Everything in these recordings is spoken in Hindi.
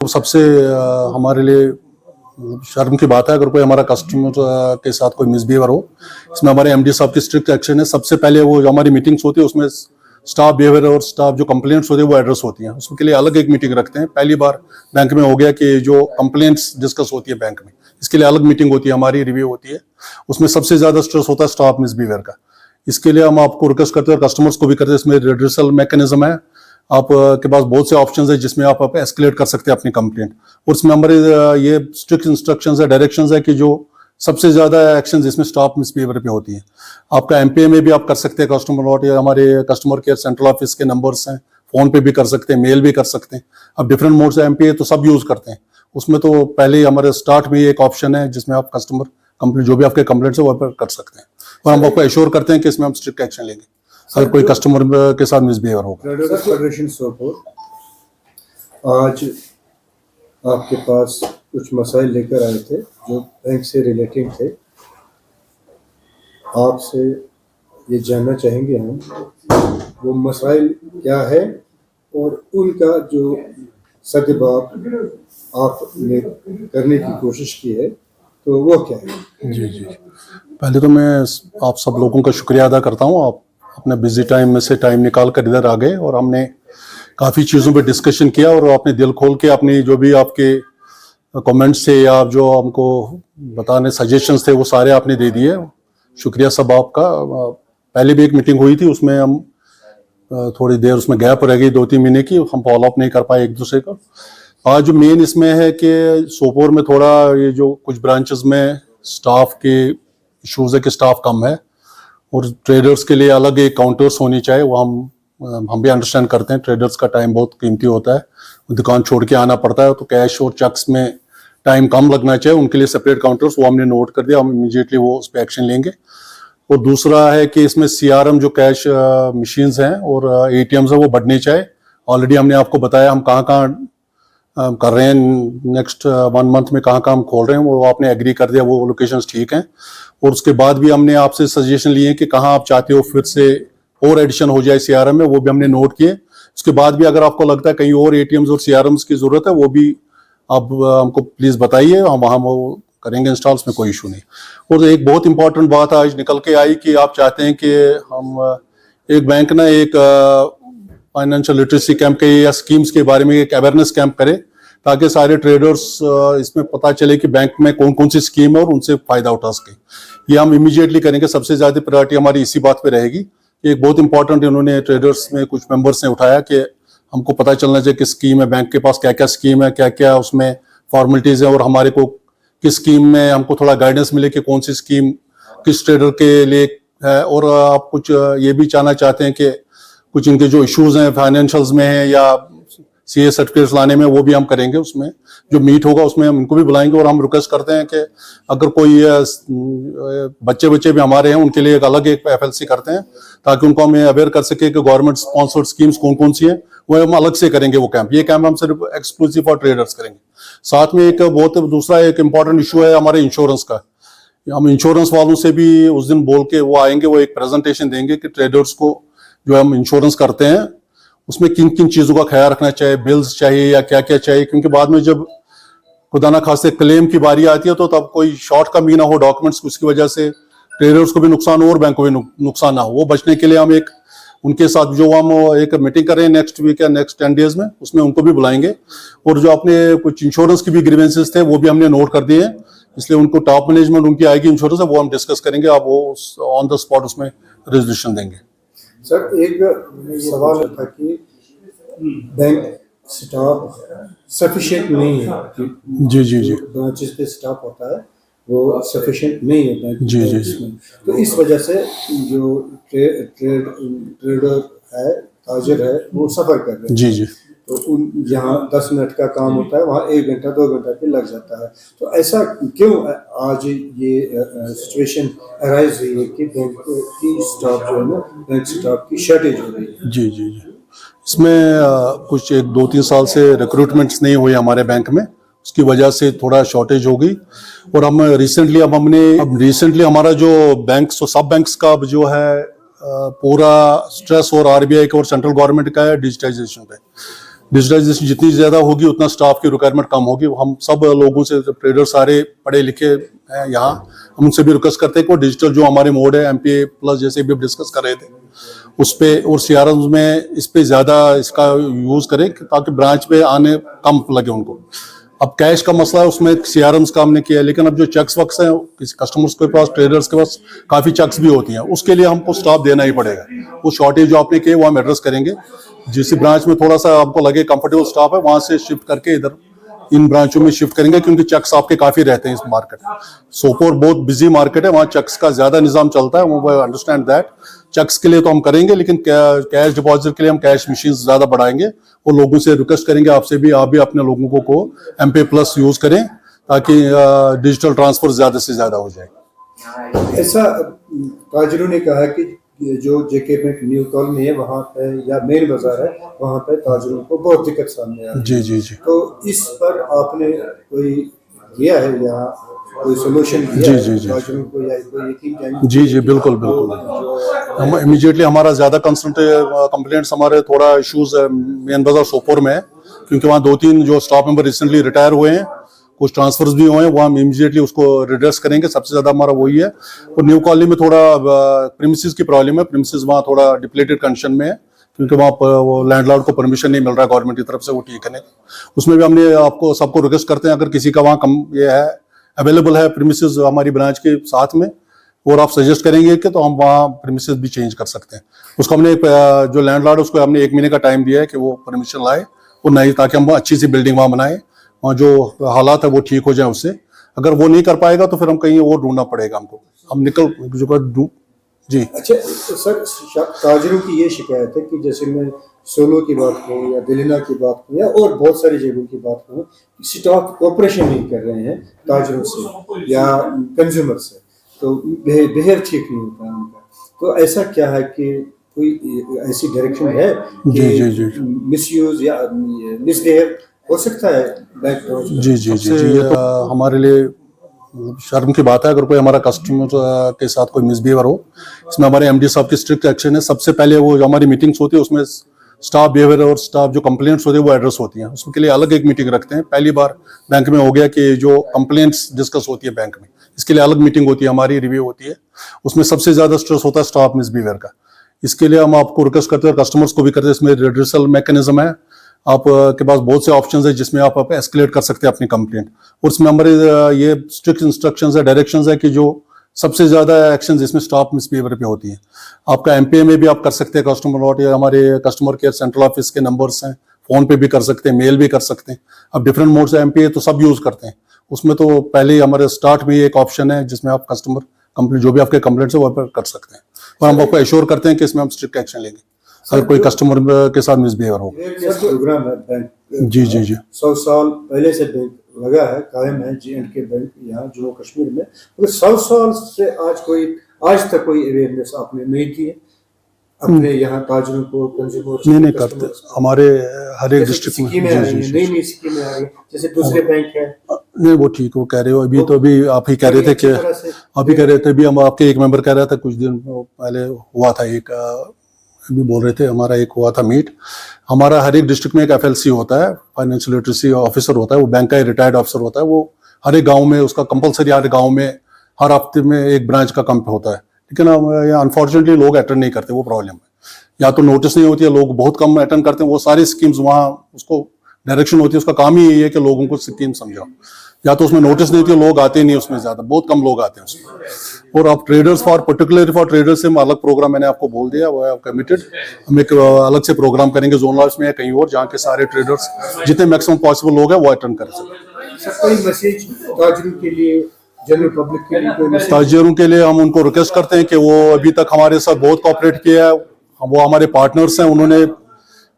तो सबसे हमारे लिए शर्म की बात है अगर कोई हमारा कस्टमर के साथ कोई मिसबिहेवियर हो। इसमें हमारे एमडी साहब की स्ट्रिक्ट एक्शन है। सबसे पहले वो जो हमारी मीटिंग्स होती है उसमें स्टाफ बिहेवियर और स्टाफ जो कंप्लेंट्स होती है वो एड्रेस होती हैं, उसके लिए अलग एक मीटिंग रखते हैं। पहली बार बैंक में हो गया कि जो कंप्लेंट्स डिस्कस होती है बैंक में, इसके लिए अलग मीटिंग होती है, हमारी रिव्यू होती है। उसमें सबसे ज्यादा स्ट्रेस होता है स्टाफ मिसबिहेवियर का। इसके लिए हम आपको रिक्वेस्ट करते हैं और कस्टमर्स को भी करते हैं, इसमें रिड्रेसल मैकेनिज्म है। आप के पास बहुत से ऑप्शंस है जिसमें आप एस्केलेट कर सकते हैं अपनी कंप्लेंट, और उसमें हमारे ये स्ट्रिक्ट इंस्ट्रक्शंस है, डायरेक्शंस है कि जो सबसे ज्यादा एक्शन इसमें स्टाफ मिसबिहेवियर पे होती है। आपका एमपीए में भी आप कर सकते हैं कस्टमर लॉट, या हमारे कस्टमर केयर सेंट्रल ऑफिस के नंबर्स हैं, फोन पे भी कर सकते हैं, मेल भी कर सकते हैं। अब डिफरेंट मोड्स है, एमपीए तो सब यूज करते हैं। उसमें तो पहले हमारे स्टार्ट में एक ऑप्शन है जिसमें आप कस्टमर कंप्लेंट जो भी आपके कंप्लेंट्स है वो पर कर सकते हैं, और हम आपको एश्योर करते हैं कि इसमें हम स्ट्रिक्ट एक्शन लेंगे अगर कोई कस्टमर के साथ मिसबिहेवियर होगा। फेडरेशन सोपोर आज आपके पास कुछ मसाइल लेकर आए थे जो बैंक से रिलेटेड थे। आपसे ये जानना चाहेंगे हम वो मसाइल क्या है और उनका जो सद्भाव आपने करने की कोशिश की है तो वो क्या है। जी, पहले तो मैं आप सब लोगों का शुक्रिया अदा करता हूँ। आप अपने बिजी टाइम में से टाइम निकाल कर इधर आ गए और हमने काफ़ी चीज़ों पे डिस्कशन किया, और आपने दिल खोल के अपनी जो भी आपके कमेंट्स थे या आप जो हमको बताने सजेशंस थे वो सारे आपने दे दिए। शुक्रिया सब आपका। पहले भी एक मीटिंग हुई थी, उसमें हम थोड़ी देर उसमें गैप रह गई 2-3 महीने की, हम फॉलो अप नहीं कर पाए एक दूसरे का। आज जो मेन इसमें है कि सोपोर में थोड़ा ये जो कुछ ब्रांचेस में स्टाफ के इशूज़ है कि स्टाफ कम है, और ट्रेडर्स के लिए अलग एक काउंटर्स होनी चाहिए। वो हम भी अंडरस्टैंड करते हैं, ट्रेडर्स का टाइम बहुत कीमती होता है, दुकान छोड़ के आना पड़ता है, तो कैश और चेक्स में टाइम कम लगना चाहिए, उनके लिए सेपरेट काउंटर्स वो हमने नोट कर दिया। हम इमीडिएटली वो उस पर एक्शन लेंगे। और दूसरा है कि इसमें सीआरएम जो कैश मशीन्स हैं और एटीएम्स हैं वो बढ़ने चाहिए। ऑलरेडी हमने आपको बताया हम कहाँ कर रहे हैं, नेक्स्ट 1 मंथ में कहाँ हम खोल रहे हैं, वो आपने एग्री कर दिया, वो लोकेशंस ठीक हैं। और उसके बाद भी हमने आपसे सजेशन लिए कि कहाँ आप चाहते हो फिर से और एडिशन हो जाए सीआरएम में, वो भी हमने नोट किए। उसके बाद भी अगर आपको लगता है कहीं और एटीएम्स और सीआरएम्स की जरूरत है, वो भी आप हमको प्लीज बताइए, हम वहाँ वो करेंगे इंस्टॉल, में कोई इशू नहीं। और एक बहुत इंपॉर्टेंट बात आज निकल के आई कि आप चाहते हैं कि हम एक बैंक ना एक फाइनेंशियल लिटरेसी कैंप के या स्कीम्स के बारे में एक अवेयरनेस कैंप करे, ताकि सारे ट्रेडर्स इसमें पता चले कि बैंक में कौन कौन सी स्कीम है और उनसे फायदा उठा सके। ये हम इमीडिएटली करेंगे। सबसे ज्यादा प्रायोरिटी हमारी इसी बात पे रहेगी। एक बहुत इंपॉर्टेंट इन्होंने ट्रेडर्स में कुछ मेंबर्स ने उठाया कि हमको पता चलना चाहिए कि स्कीम है, बैंक के पास क्या क्या स्कीम है, क्या क्या उसमें फॉर्मेलिटीज है, और हमारे को किस स्कीम में हमको थोड़ा गाइडेंस मिले कि कौन सी स्कीम किस ट्रेडर के लिए है। और आप कुछ ये भी जानना चाहते हैं कि कुछ इनके जो इश्यूज हैं फाइनेंशियल्स में है या सीए सर्टिफिकेट्स लाने में, वो भी हम करेंगे। उसमें जो मीट होगा उसमें हम इनको भी बुलाएंगे। और हम रिक्वेस्ट करते हैं कि अगर कोई बच्चे भी हमारे हैं उनके लिए एक अलग एक एफएलसी करते हैं, ताकि उनको हम अवेयर कर सके कि गवर्नमेंट स्पॉन्सर्ड स्कीम्स कौन कौन सी है, वो हम अलग से करेंगे। वो कैंप, ये कैंप हम सिर्फ एक्सक्लूसिव फॉर ट्रेडर्स करेंगे। साथ में एक बहुत दूसरा एक इंपॉर्टेंट इशू है हमारे इंश्योरेंस का। हम इंश्योरेंस वालों से भी उस दिन बोल के वो आएंगे, वो एक प्रेजेंटेशन देंगे कि ट्रेडर्स को जो हम इंश्योरेंस करते हैं उसमें किन किन चीजों का ख्याल रखना चाहिए, बिल्स चाहिए या क्या क्या चाहिए। क्योंकि बाद में जब खुदा ना खास्ते क्लेम की बारी आती है तो तब कोई शॉर्ट कमी ना हो डॉक्यूमेंट्स, उसकी वजह से ट्रेडर्स को भी नुकसान हो और बैंक को भी नुकसान ना हो। वो बचने के लिए हम एक उनके साथ जो हम एक मीटिंग कर रहे हैं नेक्स्ट वीक या नेक्स्ट 10 डेज में, उसमें उनको भी बुलाएंगे। और जो अपने कुछ इंश्योरेंस की भी ग्रीवेंसेस थे वो भी हमने नोट कर दिए हैं, इसलिए उनको टॉप मैनेजमेंट उनकी आएगी इंश्योरेंस है, वो हम डिस्कस करेंगे। आप वो ऑन द स्पॉट उसमें रेजोल्यूशन देंगे। सर एक सवाल था कि बैंक स्टाफ सफिशिएंट नहीं है। जी ब्रांचेस पे स्टाफ होता है वो सफिशिएंट नहीं है बैंक जी। तो इस वजह से जो ट्रेडर है, ताजिर है, वो सफर कर रहे हैं। जी तो उन जहाँ 10 मिनट का काम होता है वहाँ 1 घंटा 2 घंटा पे लग जाता है। तो ऐसा क्यों आज ये सिचुएशन अराइज हुई है कि बैंक की स्टाफ जो है ना, बैंक स्टाफ की शॉर्टेज हो रही है। जी। इसमें कुछ 1-2-3 साल से रिक्रूटमेंट्स नहीं हुए हमारे बैंक में, उसकी वजह से थोड़ा शॉर्टेज हो गई। और हम रिसेंटली हमारा जो बैंक्स और सब बैंक्स का जो है पूरा स्ट्रेस और आरबीआई का और सेंट्रल गवर्नमेंट का है डिजिटाइजेशन पे। डिजिटाइजेशन जितनी ज़्यादा होगी उतना स्टाफ की रिक्वायरमेंट कम होगी। हम सब लोगों से, ट्रेडर सारे पढ़े लिखे हैं यहाँ, हम उनसे भी रिक्वेस्ट करते हैं कि वो डिजिटल जो हमारे मोड है MPA प्लस जैसे भी डिस्कस कर रहे थे उस पर और CRMs में इस पे ज़्यादा इसका यूज़ करें ताकि ब्रांच पे आने कम लगे उनको। अब कैश का मसला है, उसमें CRMs का हमने किया है, लेकिन अब जो चेक्स वक्स हैं किसी कस्टमर्स के पास, ट्रेडर्स के पास काफ़ी चेक्स भी होती हैं, उसके लिए हमको स्टाफ देना ही पड़ेगा। वो शॉर्टेज जो आपने की है वो हम एड्रेस करेंगे। जिस ब्रांच में थोड़ा सा आपको लगे कंफर्टेबल स्टाफ है वहाँ से शिफ्ट करके इधर इन ब्रांचों में शिफ्ट करेंगे, क्योंकि चेक्स आपके काफ़ी रहते हैं इस मार्केट में। सोपोर बहुत बिजी मार्केट है, वहाँ चेक्स का ज़्यादा निज़ाम चलता है, वो अंडरस्टैंड दैट। चेक्स के लिए तो हम करेंगे, लेकिन कैश डिपॉजिट के लिए हम कैश मशीन ज़्यादा बढ़ाएंगे और लोगों से रिक्वेस्ट करेंगे आपसे भी, आप भी अपने लोगों को MPA प्लस यूज़ करें ताकि डिजिटल ट्रांसफर ज़्यादा से ज़्यादा हो जाए। ऐसा ताजरों ने कहा कि जो JK बैंक न्यू कॉलोनी है वहाँ पे या मेन बाजार है वहाँ पे ताजरों को बहुत दिक्कत सामने आ रही है। जी। तो इस पर आपने कोई किया है यहाँ कोई सोल्यूशन दिया है ताजरों को या कोई यकीन जाने? जी बिल्कुल। हम इमीडिएटली हमारा ज़्यादा कंप्लेंट्स हमारे थोड़ा इश्यूज मेन बाजार सोपोर में है, क्योंकि वहाँ 2-3 जो स्टाफ मेंबर रिसेंटली रिटायर हुए हैं, कुछ ट्रांसफर्स भी हुए हैं, वो हम इमीडिएटली उसको रिड्रेस करेंगे। सबसे ज़्यादा हमारा वही है। और न्यू कॉलोनी में थोड़ा प्रीमिसेस की प्रॉब्लम है, प्रीमिसेस वहाँ थोड़ा डिप्लेटेड कंडीशन में है, क्योंकि वहाँ पर वो लैंडलॉर्ड को परमिशन नहीं मिल रहा है गवर्नमेंट की तरफ से वो ठीक करने। उसमें भी हमने आपको सबको रिक्वेस्ट करते हैं, अगर किसी का वहाँ कम ये है अवेलेबल है प्रीमिसेस हमारी ब्रांच के साथ में और आप सजेस्ट करेंगे कि तो हम वहाँ प्रीमिसेस भी चेंज कर सकते हैं। उसको हमने जो लैंडलॉर्ड है उसको हमने 1 महीने का टाइम दिया है कि वो परमिशन लाए और नहीं, ताकि हम अच्छी सी बिल्डिंग वहाँ बनाए, वहाँ जो हालात है वो ठीक हो जाए उससे। अगर वो नहीं कर पाएगा तो फिर हम कहीं और ढूंढना पड़ेगा हमको, हम निकल जी। अच्छा सर, ताजरों की ये शिकायत है कि जैसे मैं सोलो की बात करूँ या दिलिना की बात करूँ या और बहुत सारी जगहों की बात करूँ, स्टाफ कोऑपरेशन नहीं कर रहे हैं ताजरों से या कंज्यूमर से, तो बिहेवियर ठीक नहीं होता है उनका। तो ऐसा क्या है कि कोई ऐसी डायरेक्शन है कि मिसयूज या मिसबिहेव हो सकता है बैंक? जी ये तो हमारे लिए शर्म की बात है अगर कोई हमारा कस्टमर के साथ कोई मिसबिहेवियर हो। इसमें हमारे MD साहब की स्ट्रिक्ट एक्शन है। सबसे पहले वो जो हमारी मीटिंग्स होती है उसमें स्टाफ बिहेवियर और स्टाफ जो कंप्लेंट्स होती है वो एड्रेस होती हैं, उसके लिए अलग एक मीटिंग रखते हैं। पहली बार बैंक में हो गया कि जो कंप्लेंट्स डिस्कस होती है बैंक में, इसके लिए अलग मीटिंग होती है, हमारी रिव्यू होती है। उसमें सबसे ज्यादा स्ट्रेस होता है स्टाफ मिसबिहेवियर का। इसके लिए हम आपको रिक्वेस्ट करते हैं, कस्टमर्स को भी करते हैं। इसमें रिड्रेसल मैकेनिज्म है, आप के पास बहुत से ऑप्शंस है जिसमें आप एस्केलेट कर सकते हैं अपनी कंप्लेंट। और इसमें हमारे ये स्ट्रिक्ट इंस्ट्रक्शंस है, डायरेक्शंस है कि जो सबसे ज्यादा एक्शन जिसमें स्टाफ मिसबिहेवियर पे होती है, आपका MPA में भी आप कर सकते हैं कस्टमर लॉट, या हमारे कस्टमर केयर सेंट्रल ऑफिस के नंबर्स हैं, फोन पे भी कर सकते हैं, मेल भी कर सकते हैं। अब डिफरेंट मोड से MPA तो सब यूज करते हैं, उसमें तो पहले ही हमारे स्टार्ट में एक ऑप्शन है जिसमें आप कस्टमर कंप्लेंट जो भी आपके कंप्लेंट्स है वो पर कर सकते हैं, और हम आपको एश्योर करते हैं कि इसमें हम स्ट्रिक्ट एक्शन लेंगे अगर कोई कस्टमर के साथ मिसबिहेवियर हो। प्रोग्राम है बैंक, जी 100 साल पहले से बैंक लगा है, कायम है J&K बैंक यहाँ जम्मू कश्मीर में। तो 100 साल से आज तक कोई अवेयरनेस आपने नहीं की है अपने यहाँ ताजरों को, कंज्यूमर नहीं करते। हमारे हर एक डिस्ट्रिक्ट में नई स्कीमें आ रही जैसे दूसरे बैंक है। नहीं वो ठीक, वो कह रहे हो अभी तो अभी आप ही कह रहे थे कि आप ही कह रहे थे, अभी हम आपके एक मेंबर कह रहा था कुछ दिन पहले हुआ था एक, अभी बोल रहे थे हमारा एक हुआ था मीट। हमारा हर एक डिस्ट्रिक्ट में एक FLC होता है, फाइनेंशियल लिटरेसी ऑफिसर होता है, वो बैंक का रिटायर्ड ऑफिसर होता है। वो हर एक गांव में उसका कंपलसरी, हर गांव में हर हफ्ते में एक ब्रांच का कैंप होता है। लेकिन अनफॉर्चुनेटली लोग अटेंड नहीं करते, वो प्रॉब्लम है। या तो नोटिस नहीं होती है, लोग बहुत कम अटेंड करते हैं। वो सारी स्कीम्स वहाँ उसको डायरेक्शन होती है, उसका काम ही यही है कि लोगों को स्कीम समझाओ। या तो उसमें नोटिस नहीं होती है, लोग आते नहीं उसमें, ज्यादा बहुत कम लोग आते हैं उसमें। और आप ट्रेडर्स पर्टिकुलरली फॉर ट्रेडर्स से अलग प्रोग्राम मैंने आपको बोल दिया, वो है कमिटेड। हम एक अलग से प्रोग्राम करेंगे जोनल ऑफिस में या कहीं और, जहाँ के सारे ट्रेडर्स जितने मैक्सिमम पॉसिबल लोग हैं वो अटेंड कर सकें। कोई मैसेज ताजरों के लिए, जनरल पब्लिक के लिए कोई मैसेज? ताजिरों के लिए हम उनको रिक्वेस्ट करते हैं कि वो अभी तक हमारे साथ बहुत कोऑपरेट किया है, वो हमारे पार्टनर्स हैं। उन्होंने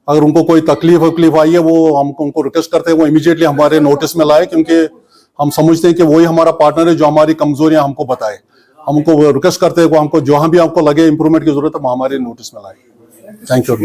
अगर उनको कोई तकलीफ आई है, वो हम उनको रिक्वेस्ट करते हैं वो इमीडिएटली हमारे नोटिस में लाए, क्योंकि हम समझते हैं कि वही हमारा पार्टनर है जो हमारी कमजोरियां हमको बताए। हम उनको रिक्वेस्ट करते हैं, हमको जहां भी आपको लगे इंप्रूवमेंट की जरूरत है वो हमारे नोटिस में लाए। Thank you.